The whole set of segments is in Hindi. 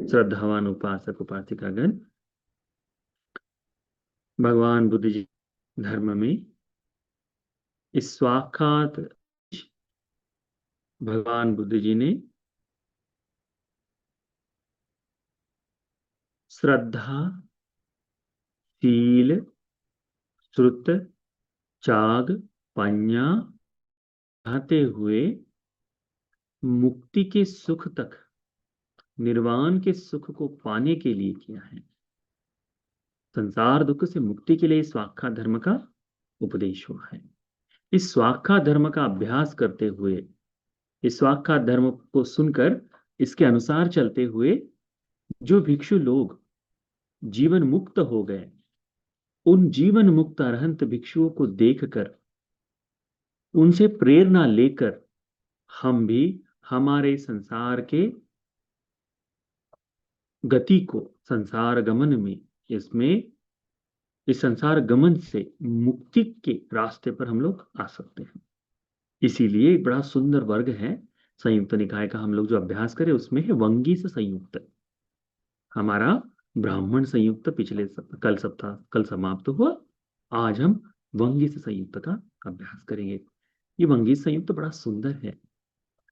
श्रद्धावान उपासक उपासिकागण, भगवान बुद्ध जी धर्म में इस स्वाक्षात भगवान बुद्ध जी ने श्रद्धा, शील, श्रुत, त्याग, पඤ्ඤा आते हुए मुक्ति के सुख तक, निर्वाण के सुख को पाने के लिए किया है। संसार दुख से मुक्ति के लिए स्वाख्या धर्म का उपदेश हुआ है। इस स्वाख्या धर्म का अभ्यास करते हुए, इस स्वाख्या धर्म को सुनकर इसके अनुसार चलते हुए जो भिक्षु लोग जीवन मुक्त हो गए, उन जीवन मुक्त अरहंत भिक्षुओं को देखकर, उनसे प्रेरणा लेकर हम भी हमारे संसार के गति को, संसार गमन में, इसमें इस संसार गमन से मुक्ति के रास्ते पर हम लोग आ सकते हैं। इसीलिए एक बड़ा सुंदर वर्ग है संयुक्त निकाय का हम लोग जो अभ्यास करें, उसमें है वंगी से संयुक्त। हमारा ब्राह्मण संयुक्त कल समाप्त हुआ। आज हम वंगी से संयुक्त का अभ्यास करेंगे। ये वंगी संयुक्त बड़ा सुंदर है।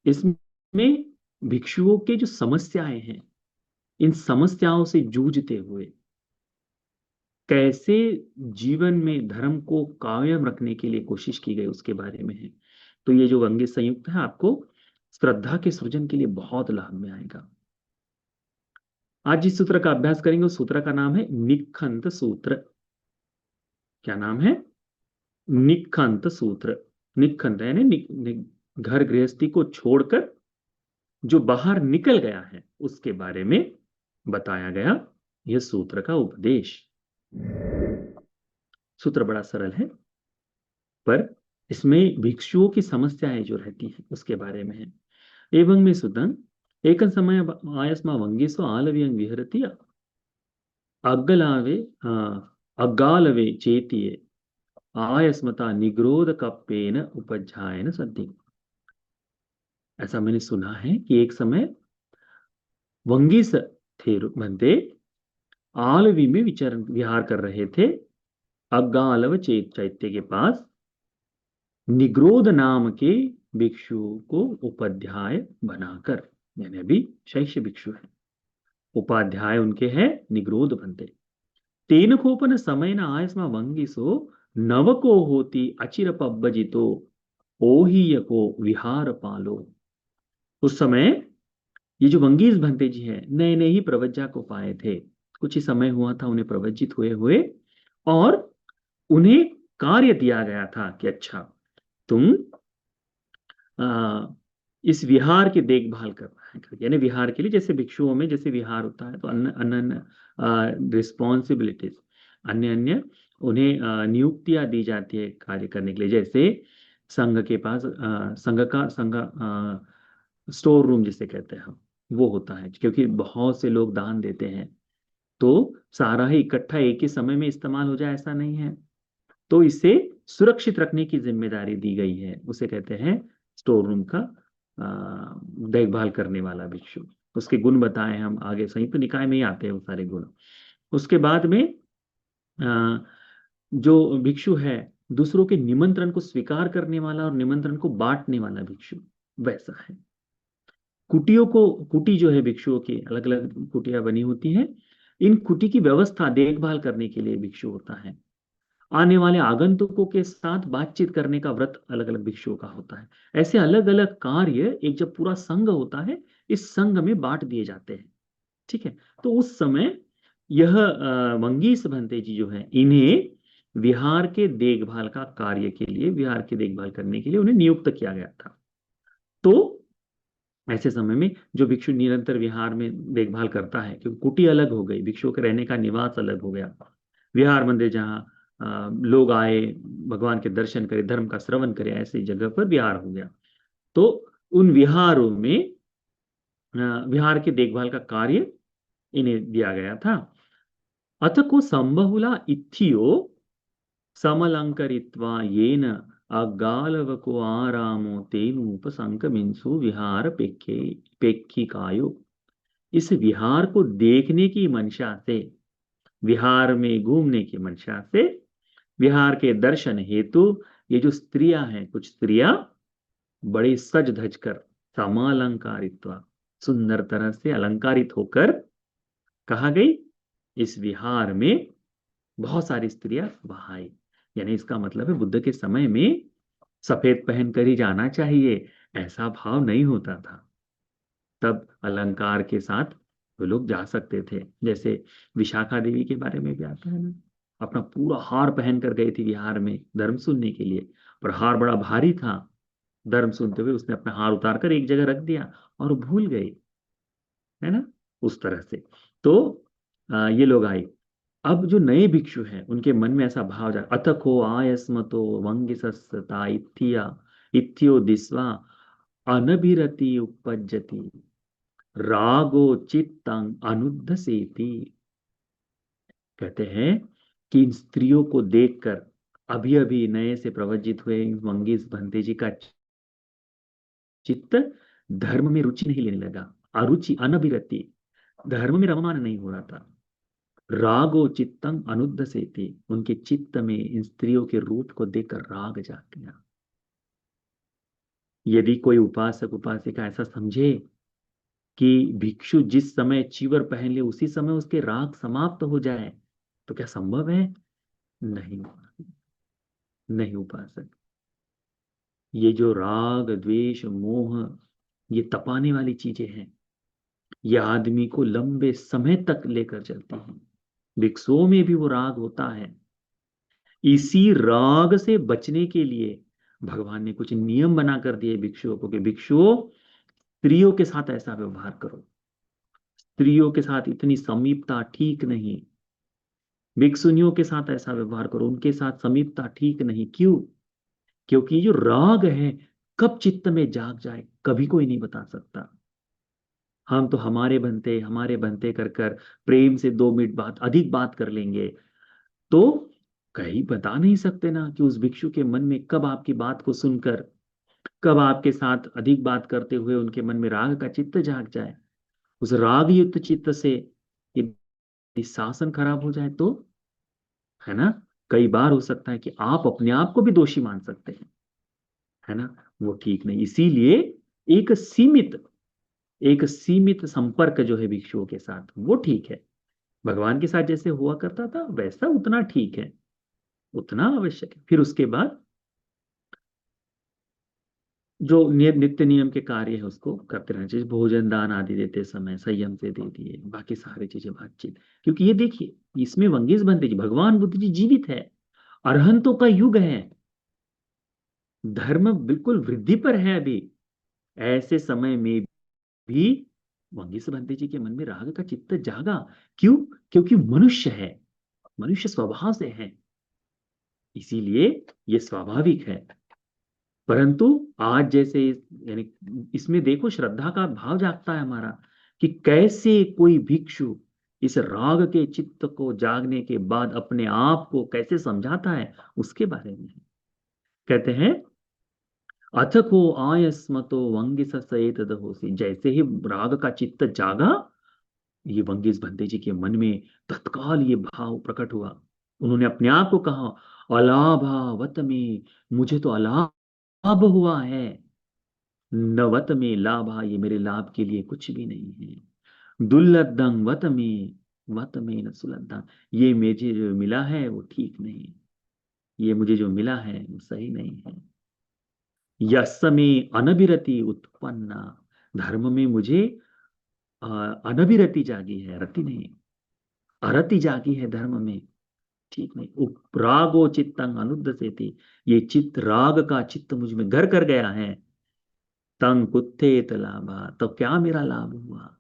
इसमें भिक्षुओं के जो समस्याएं हैं, इन समस्याओं से जूझते हुए कैसे जीवन में धर्म को कायम रखने के लिए कोशिश की गई, उसके बारे में है। तो ये जो वंगी संयुक्त है, आपको श्रद्धा के सृजन के लिए बहुत लाभ में आएगा। आज जिस सूत्र का अभ्यास करेंगे उस सूत्र का नाम है निखंत सूत्र। क्या नाम है? निखंत सूत्र। निखंत यानी घर गृहस्थी को छोड़कर जो बाहर निकल गया है, उसके बारे में बताया गया यह सूत्र का उपदेश। सूत्र बड़ा सरल है, पर इसमें भिक्षुओं की समस्याएं जो रहती हैं उसके बारे में है। एवं में सुदन एकं समय आयस्मा वंगीसो आलव्यं विहरति अग्गलावे अग्गालवे चेतिये आयस्मता निग्रोध कप्पेन उपध्यायन सद्धि। ऐसा मैंने सुना है कि एक समय वंगीस थे बनते, आलवी में विचरण विहार कर रहे थे, अग्गालव चैत्य के पास निग्रोध नाम के भिक्षु को उपाध्याय बनाकर, यानी अभी शैष्य भिक्षु है, उपाध्याय उनके हैं निग्रोध बनते। तेन कोपन समय न आयस्मा वंगिसो नव को होती अचिर पब्बजितो ओहिय को विहार पालो। उस समय ये जो वंगीस भंते जी हैं, नए नए ही प्रवज्जा को पाए थे, कुछ ही समय हुआ था उन्हें प्रवज्जित हुए हुए, और उन्हें कार्य दिया गया था कि अच्छा, तुम इस विहार की देखभाल करना है। यानी विहार के लिए, जैसे भिक्षुओं में जैसे विहार होता है, तो अन्य अन्य रिस्पॉन्सिबिलिटीज, अन्य अन्य उन्हें नियुक्तियां दी जाती है कार्य करने के लिए। जैसे संघ के पास संघ स्टोर रूम जिसे कहते हैं हम, वो होता है, क्योंकि बहुत से लोग दान देते हैं, तो सारा ही इकट्ठा एक ही समय में इस्तेमाल हो जाए ऐसा नहीं है, तो इसे सुरक्षित रखने की जिम्मेदारी दी गई है। उसे कहते हैं स्टोर रूम का देखभाल करने वाला भिक्षु। उसके गुण बताए हम आगे, संयुक्त निकाय में ही आते हैं वो सारे गुण। उसके बाद में जो भिक्षु है, दूसरों के निमंत्रण को स्वीकार करने वाला और निमंत्रण को बांटने वाला भिक्षु, वैसा है। कुटियों को, कुटी जो है भिक्षुओं की अलग अलग कुटिया बनी होती हैं, इन कुटी की व्यवस्था देखभाल करने के लिए भिक्षु होता है। आने वाले आगंतुकों के साथ बातचीत करने का व्रत अलग अलग भिक्षुओं का होता है। ऐसे अलग अलग कार्य एक जब पूरा संघ होता है, इस संघ में बांट दिए जाते हैं। ठीक है, तो उस समय यह वंगीस भंते जी जो है, इन्हें विहार के देखभाल का कार्य के लिए, विहार की देखभाल करने के लिए उन्हें नियुक्त किया गया था। तो ऐसे समय में जो भिक्षु निरंतर विहार में देखभाल करता है, क्योंकि कुटी अलग हो गई, भिक्षुओं के रहने का निवास अलग हो गया, विहार मंदिर जहाँ लोग आए, भगवान के दर्शन करे, धर्म का श्रवण करे, ऐसी जगह पर विहार हो गया। तो उन विहारों में विहार की देखभाल का कार्य इन्हें दिया गया था। अथ को संबहुला इत्थियो समलंकरित्वा येन अगालवको आरामो तेनूपसंकमिंसु विहार पेक्षिकायो। इस विहार को देखने की मंशा से, विहार में घूमने की मंशा से, विहार के दर्शन हेतु ये जो स्त्रियां हैं, कुछ स्त्रियां बड़ी सज धज कर, समालंकारित्वा, सुंदर तरह से अलंकारित होकर कहा गई, इस विहार में बहुत सारी स्त्रियां वहां आई। यानी इसका मतलब है बुद्ध के समय में सफेद पहन कर ही जाना चाहिए, ऐसा भाव नहीं होता था। तब अलंकार के साथ वो लोग जा सकते थे। जैसे विशाखा देवी के बारे में भी आता है ना, अपना पूरा हार पहन कर गई थी विहार में धर्म सुनने के लिए, पर हार बड़ा भारी था। धर्म सुनते हुए उसने अपना हार उतार कर एक जगह रख दिया और भूल गई, है ना, उस तरह से। तो ये लोग आए। अब जो नए भिक्षु हैं उनके मन में ऐसा भाव जा, अथको आयस्मतो वंगिसस्ता इत्थिया इत्थ्यो दिस्वा अनभिरति उपज्जति रागो चित्तं अनुद्धसेति। कहते हैं कि इन स्त्रियों को देखकर अभी अभी नए से प्रवज्जित हुए मंगेश भंते जी का चित्त धर्म में रुचि नहीं लेने लगा। अरुचि, अनभिरति, धर्म में रममान नहीं हो रहा था। रागो चित्तं अनुद्धसेति, उनके चित्त में इन स्त्रियों के रूप को देखकर राग जाग गया। यदि कोई उपासक उपासिका ऐसा समझे कि भिक्षु जिस समय चीवर पहन ले उसी समय उसके राग समाप्त हो जाए, तो क्या संभव है? नहीं, नहीं उपासक। ये जो राग द्वेष मोह, ये तपाने वाली चीजें हैं, ये आदमी को लंबे समय तक लेकर चलती हैं। भिक्षुओं में भी वो राग होता है। इसी राग से बचने के लिए भगवान ने कुछ नियम बना कर दिए भिक्षुओं को, कि भिक्षुओं स्त्रियों के साथ ऐसा व्यवहार करो, स्त्रियों के साथ इतनी समीपता ठीक नहीं, भिक्षुनियों के साथ ऐसा व्यवहार करो, उनके साथ समीपता ठीक नहीं। क्यों? क्योंकि जो राग है कब चित्त में जाग जाए कभी कोई नहीं बता सकता। हम तो हमारे बनते कर कर प्रेम से 2 मिनट बात अधिक बात कर लेंगे, तो कहीं बता नहीं सकते ना कि उस भिक्षु के मन में कब आपकी बात को सुनकर, कब आपके साथ अधिक बात करते हुए उनके मन में राग का चित्त जाग जाए। उस राग युक्त चित्त से यदि शासन खराब हो जाए तो, है ना, कई बार हो सकता है कि आप अपने आप को भी दोषी मान सकते हैं, है ना, वो ठीक नहीं। इसीलिए एक सीमित एक सीमित संपर्क जो है भिक्षुओं के साथ वो ठीक है। भगवान के साथ जैसे हुआ करता था वैसा उतना ठीक है, उतना आवश्यक है। फिर उसके बाद जो नित्य नियम के कार्य है उसको करते रहना चाहिए। भोजन दान आदि देते समय संयम से दे दिए, बाकी सारी चीजें बातचीत। क्योंकि ये देखिए, इसमें वंगिस बनते जी, भगवान बुद्ध जी जीवित है, अरहंतों का युग है, धर्म बिल्कुल वृद्धि पर है अभी। ऐसे समय में भी वंगिस बनते जी के मन में राग का चित्त जागा। क्यों? क्योंकि मनुष्य है, मनुष्य स्वभाव से है, इसीलिए ये स्वाभाविक है। परंतु आज जैसे यानी इसमें देखो श्रद्धा का भाव जागता है हमारा, कि कैसे कोई भिक्षु इस राग के चित्त को जागने के बाद अपने आप को कैसे समझाता है, उसके बारे में है। कहते हैं अथ को आयस्मतो वंगिस सएतद होसी, जैसे ही राग का चित्त जागा, ये वंगिस भंते जी के मन में तत्काल ये भाव प्रकट हुआ। उन्होंने अपने आप को कहा, अलाभावत में, मुझे तो अलाभ हुआ है, नवत में लाभा, ये मेरे लाभ के लिए कुछ भी नहीं है। दुर्लद्धं वत में न सुलद्धं, ये मुझे जो मिला है वो ठीक नहीं, ये मुझे जो मिला है वो सही नहीं है। यस में अनभिरति उत्पन्ना, धर्म में मुझे अनभिरति जागी है, रति नहीं, अरति जागी है धर्म में, ठीक नहीं। रागो चित्तंग अनुद्ध से थी, ये चित्त राग का चित्त मुझ में घर कर गया है। तंग कुत्थेत लाभा, तो क्या मेरा लाभ हुआ।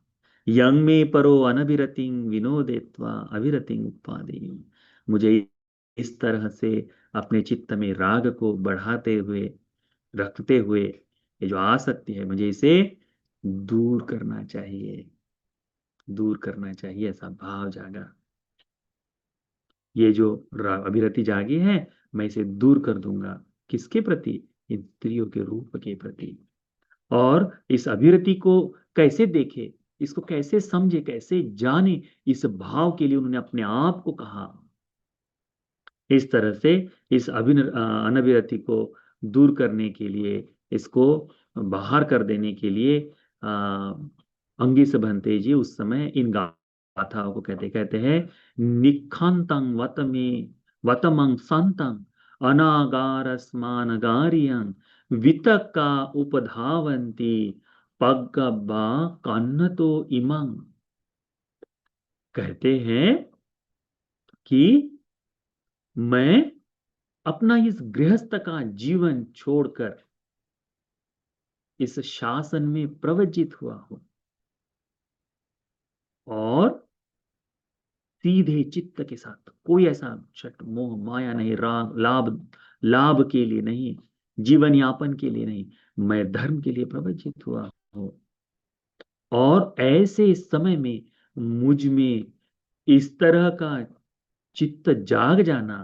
यंग में परो अनभिरतिं विनोदेत्वा अविरतिं उत्पादे, मुझे इस तरह से अपने चित्त में राग को बढ़ाते हुए रखते हुए, ये जो आसक्ति है मुझे इसे दूर करना चाहिए, दूर करना चाहिए, ऐसा भाव जागा। ये जो अभिरति जागी है, मैं इसे दूर कर दूंगा। किसके प्रति? इन स्त्रियों के रूप के प्रति। और इस अभिरति को कैसे देखे? इसको कैसे समझे, कैसे जाने, इस भाव के लिए उन्होंने अपने आप को कहा। इस तरह से इस अनभिरति को दूर करने के लिए, इसको बाहर कर देने के लिए अंगिस भंते जी उस समय इन गाथाओं को कहते कहते हैं, निखांतं वतमे वतमं संतं अनागार स्मानगारियं वितक्का उपधावन्ति पग्गब्बा कन्नतो इमं। कहते हैं कि मैं अपना इस गृहस्थ का जीवन छोड़कर इस शासन में प्रवजित हुआ हूं और सीधे चित्त के साथ, कोई ऐसा छट मोह माया नहीं, राग लाभ, लाभ के लिए नहीं, जीवन यापन के लिए नहीं, मैं धर्म के लिए प्रवजित हुआ हूं। और ऐसे समय में मुझ में इस तरह का चित्त जाग जाना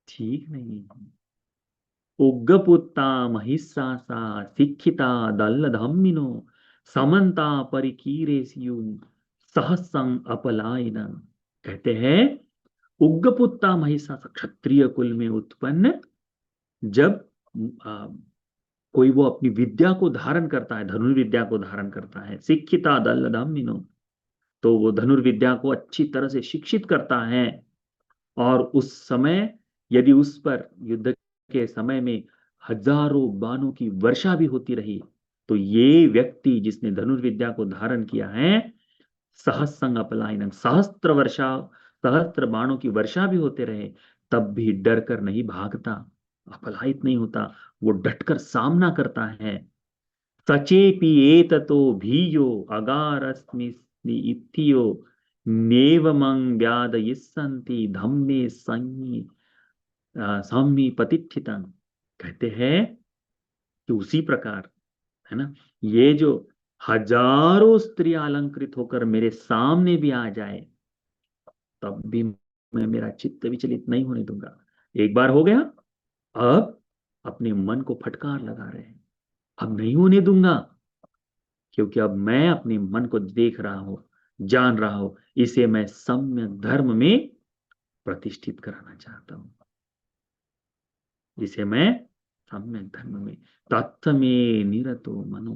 ठीक नहीं है। उग्गपुत्ता महिस्सासा शिक्षिता दल्लधम्मिनो समन्ता परिकीरेस्यु सहसं अपलायन। कहते हैं उग्गपुत्ता महिस्सासा, क्षत्रिय कुल में उत्पन्न जब आ, कोई वो अपनी विद्या को धारण करता है, धनुर्विद्या को धारण करता है, शिक्षिता दल्लधम्मिनो, तो वो धनुर्विद्या को अच्छी तरह से शिक्षित करता है। और उस समय यदि उस पर युद्ध के समय में हजारों बाणों की वर्षा भी होती रही, तो ये व्यक्ति जिसने धनुर्विद्या को धारण किया है, सहस्रंग अपलायनम, सहस्त्र वर्षा, सहस्त्र बाणों की वर्षा भी होते रहे, तब भी डर कर नहीं भागता, अपलायित नहीं होता, वो डटकर सामना करता है। सचेपि एततो भीयो अगारस्मि इत्थियो नेवमं व्याधयिस्सन्ति धम्मे संहि सम्मी पतिष्ठितं। कहते हैं कि उसी प्रकार, है ना, ये जो हजारों स्त्रियां अलंकृत होकर मेरे सामने भी आ जाए, तब भी मैं मेरा चित्त विचलित नहीं होने दूंगा। एक बार हो गया, अब अपने मन को फटकार लगा रहे हैं, अब नहीं होने दूंगा, क्योंकि अब मैं अपने मन को देख रहा हूं, जान रहा हूं, इसे मैं सम्यक धर्म में प्रतिष्ठित कराना चाहता हूं, इसे मैं सम्यक धर्म में, तत्थ में निरतो मनो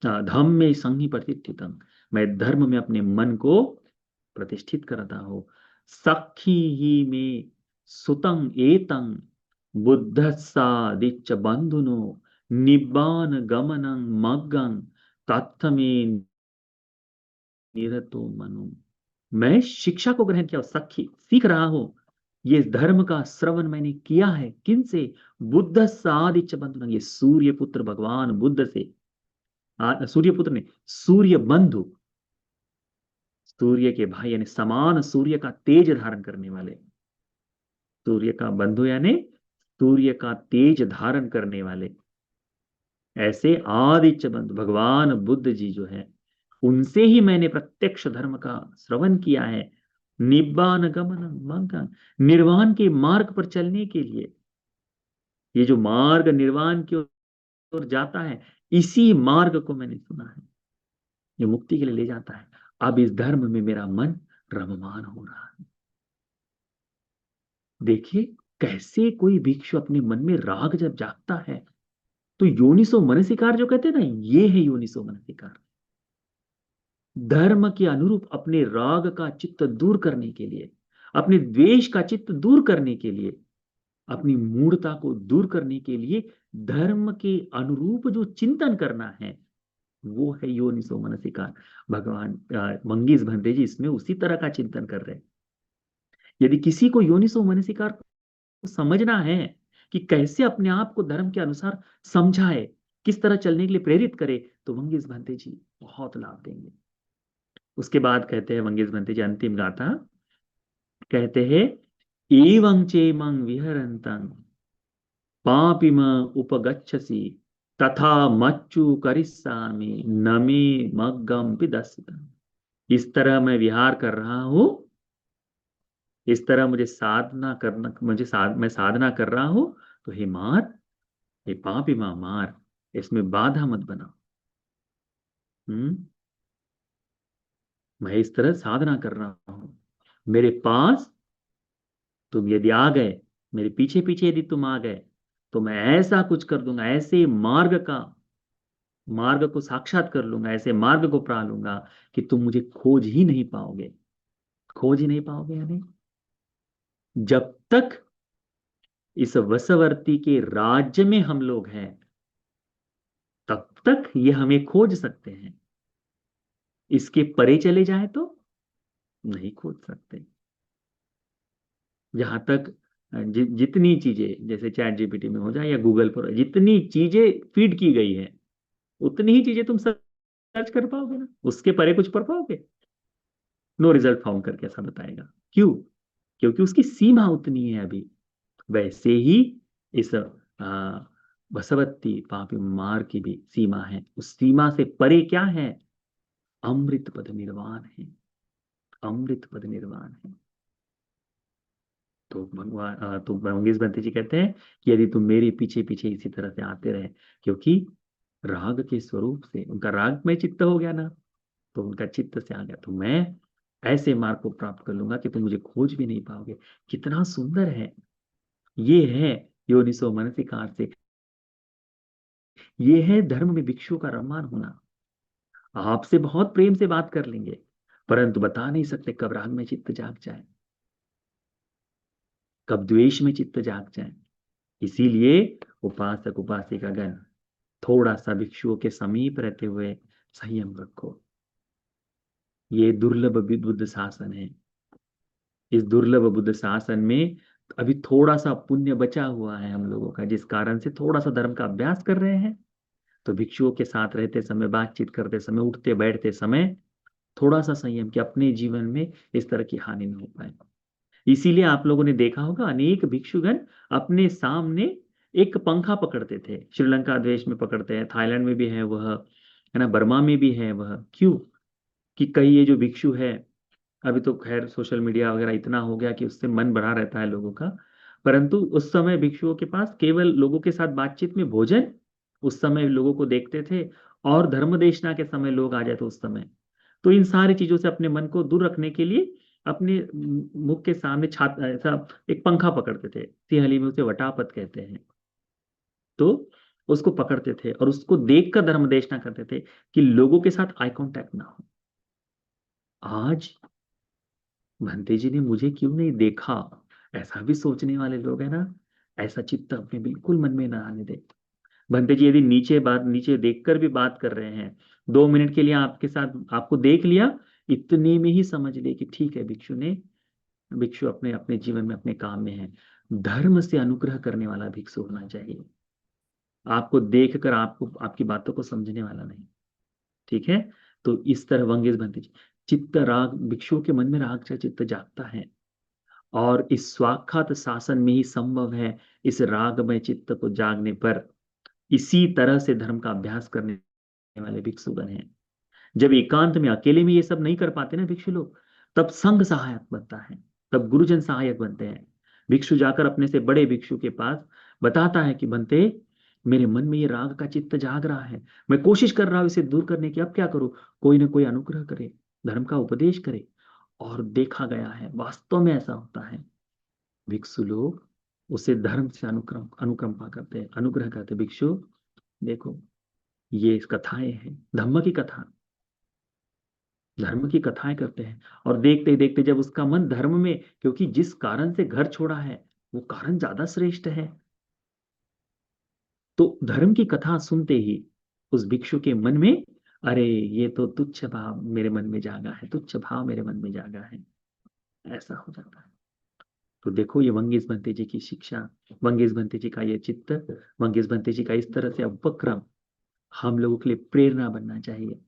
धम्म में संहि प्रतिष्ठितम, मैं धर्म में अपने मन को प्रतिष्ठित करता हूं। सखी ही में सुतं एतं बुद्धस्सादिच्च बंधुनो निब्बान गमनं मग्गं तत्थ में निरतो मनु। मैं शिक्षा को ग्रहण किया, सखी सीख रहा हूं, ये धर्म का श्रवण मैंने किया है, किन से? बुद्ध सादिच बंधु, ये सूर्य पुत्र भगवान बुद्ध से, सूर्य पुत्र ने, सूर्य बंधु, सूर्य के भाई यानी समान सूर्य का तेज धारण करने वाले, सूर्य का बंधु यानी सूर्य का तेज धारण करने वाले, ऐसे आदित्य बंधु भगवान बुद्ध जी जो है, उनसे ही मैंने प्रत्यक्ष धर्म का श्रवण किया है। निब्बान गमन मंगन, निर्वाण के मार्ग पर चलने के लिए, ये जो मार्ग निर्वाण की ओर जाता है, इसी मार्ग को मैंने सुना है, ये मुक्ति के लिए ले जाता है। अब इस धर्म में मेरा मन रममान हो रहा है। देखिए कैसे कोई भिक्षु अपने मन में राग जब जागता है, तो योनिसो मनसिकार जो कहते हैं ना, ये है योनिसो मनसिकार। धर्म के अनुरूप अपने राग का चित्त दूर करने के लिए, अपने द्वेष का चित्त दूर करने के लिए, अपनी मूढ़ता को दूर करने के लिए धर्म के अनुरूप जो चिंतन करना है, वो है योनिसो मनसिकार। भगवान मंगेश भंते जी इसमें उसी तरह का चिंतन कर रहे हैं। यदि किसी को योनिसो मनसिकार को समझना है कि कैसे अपने आप को धर्म के अनुसार समझाए, किस तरह चलने के लिए प्रेरित करे, तो मंगेश भंते जी बहुत लाभ देंगे। उसके बाद कहते हैं मंगेश भंते जी अंतिम गाथा, कहते हैं एवं चेमं विहरन्तं पापिम उपगच्छसि तथा मच्चु करिष्यामि न मे मग्गम विदस्सितम्। इस तरह मैं विहार कर रहा हूं, इस तरह मुझे साधना करना, मैं साधना कर रहा हूं, तो हे मार, हे पापी मार, इसमें बाधा मत बना। हम्म मैं इस तरह साधना कर रहा हूं, मेरे पास तुम यदि आ गए, मेरे पीछे पीछे यदि तुम आ गए, तो मैं ऐसा कुछ कर दूंगा, ऐसे मार्ग को साक्षात कर लूंगा, ऐसे मार्ग को पा लूंगा कि तुम मुझे खोज ही नहीं पाओगे। खोज ही नहीं पाओगे यानी जब तक इस वशवर्ती के राज्य में हम लोग हैं, तब तक ये हमें खोज सकते हैं। इसके परे चले जाए तो नहीं खोज सकते। जहां तक जितनी चीजें जैसे चैट जीपीटी में हो जाए या गूगल पर जितनी चीजें फीड की गई है, उतनी ही चीजें तुम सर्च कर पाओगे ना, उसके परे कुछ पढ़ पाओगे? नो रिजल्ट फाउंड करके ऐसा बताएगा। क्यों? क्योंकि उसकी सीमा उतनी है अभी। वैसे ही इस बसवत्ती पापी मार की भी सीमा है। उस सीमा से परे क्या है? अमृत पद निर्वाण है। अमृत पद निर्वाण है। तो भगवान तो मंगेश बंती जी कहते हैं कि यदि तुम मेरे पीछे पीछे इसी तरह से आते रहे, क्योंकि राग के स्वरूप से उनका राग में चित्त हो गया ना, तो उनका चित्त से आ गया, तो मैं ऐसे मार्ग को प्राप्त कर लूंगा कि तुम मुझे खोज भी नहीं पाओगे। कितना सुंदर है! ये है योनिसो मनसिकार से, ये है धर्म में भिक्षु का रमान होना। आपसे बहुत प्रेम से बात कर लेंगे, परंतु बता नहीं सकते कब राग में चित्त जाग जाए, कब द्वेष में चित्त जाग जाए। इसीलिए उपासक उपासिका गण, थोड़ा सा भिक्षुओं के समीप रहते हुए संयम रखो। ये दुर्लभ बुद्ध शासन है। इस दुर्लभ बुद्ध शासन में अभी थोड़ा सा पुण्य बचा हुआ है हम लोगों का, जिस कारण से थोड़ा सा धर्म का अभ्यास कर रहे हैं। तो भिक्षुओं के साथ रहते समय, बातचीत करते समय, उठते बैठते समय थोड़ा सा संयम, कि अपने जीवन में इस तरह की हानि न हो पाए। इसीलिए आप लोगों ने देखा होगा अनेक भिक्षुगण अपने सामने एक पंखा पकड़ते थे। श्रीलंका देश में पकड़ते हैं, थाईलैंड में भी है वह, है ना, बर्मा में भी है वह। क्यों? कि कई ये जो भिक्षु है, अभी तो खैर सोशल मीडिया वगैरह इतना हो गया कि उससे मन भरा रहता है लोगों का, परंतु उस समय भिक्षुओं के पास केवल लोगों के साथ बातचीत में भोजन, उस समय लोगों को देखते थे, और धर्मदेशना के समय लोग आ जाते उस समय। तो इन सारी चीजों से अपने मन को दूर रखने के लिए अपने मुख के सामने छात ऐसा एक पंखा पकड़ते थे, सिंहली में उसे वटापत कहते हैं। तो उसको पकड़ते थे और उसको देखकर धर्मदेशना करते थे कि लोगों के साथ आई कांटेक्ट ना हो। आज भंते जी ने मुझे क्यों नहीं देखा, ऐसा भी सोचने वाले लोग हैं ना। ऐसा चित्त अपने बिल्कुल मन में ना आने दे। भंते जी यदि नीचे देखकर भी बात कर रहे हैं, 2 मिनट के लिए आपके साथ आपको देख लिया, इतने में ही समझ ले कि ठीक है, भिक्षु अपने अपने जीवन में अपने काम में है। धर्म से अनुग्रह करने वाला भिक्षु होना चाहिए, आपको देखकर आपको आपकी बातों को समझने वाला नहीं। ठीक है? तो इस तरह वंगेश भंते जी, चित्त राग, भिक्षुओं के मन में राग का चित्त जागता है, और इस स्वाक्षात शासन में ही संभव है इस रागमय चित्त को जागने पर। इसी तरह से धर्म का अभ्यास करने वाले भिक्षुगण हैं। जब एकांत में अकेले में ये सब नहीं कर पाते ना भिक्षु लोग, तब संघ सहायक बनता है, तब गुरुजन सहायक बनते हैं। भिक्षु जाकर अपने से बड़े भिक्षु के पास बताता है कि बनते, मेरे मन में ये राग का चित्त जाग रहा है, मैं कोशिश कर रहा हूं इसे दूर करने की, अब क्या करूं? कोई ना कोई अनुग्रह करे, धर्म का उपदेश करे। और देखा गया है वास्तव में ऐसा होता है। भिक्षु लोग उसे धर्म से अनुकंपा करते हैं, अनुग्रह करते हैं। भिक्षु देखो, ये कथाएं हैं, धर्म की कथाएं करते हैं। और देखते ही देखते जब उसका मन धर्म में, क्योंकि जिस कारण से घर छोड़ा है वो कारण ज्यादा श्रेष्ठ है, तो धर्म की कथा सुनते ही उस भिक्षु के मन में, अरे ये तो तुच्छ भाव मेरे मन में जागा है, तुच्छ भाव मेरे मन में जागा है, ऐसा हो जाता है। तो देखो ये मंगेश बंते जी की शिक्षा, मंगेश बंते जी का ये चित्त, मंगेश बंते जी का इस तरह से उपक्रम हम लोगों के लिए प्रेरणा बनना चाहिए।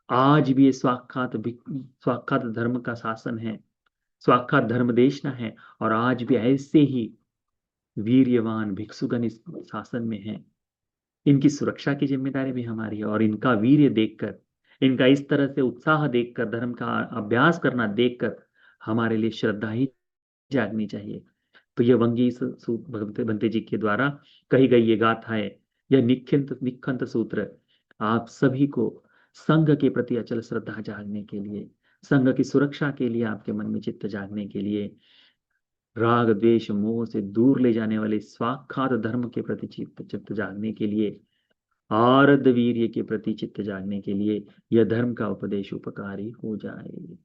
आज भी ये स्वाक्षात धर्म का शासन है, स्वाक्षात धर्म देशना है, और आज भी ऐसे ही वीर्यवान भिक्षुगण इस शासन में हैं। इनकी सुरक्षा की जिम्मेदारी भी हमारी है, और इनका वीर्य देखकर, इनका इस तरह से उत्साह देखकर, धर्म का अभ्यास करना देखकर हमारे लिए श्रद्धा ही जागनी चाहिए। तो यह वंगी भगवते बंते जी के द्वारा कही गई ये गाथा है, यह निखंत निखंत सूत्र आप सभी को संघ के प्रति अचल श्रद्धा जागने के लिए, संघ की सुरक्षा के लिए आपके मन में चित्त जागने के लिए, राग द्वेष मोह से दूर ले जाने वाले स्वाक्षात धर्म के प्रति चित्त चित्त जागने के लिए, आरद वीर्य के प्रति चित्त जागने के लिए यह धर्म का उपदेश उपकारी हो जाए।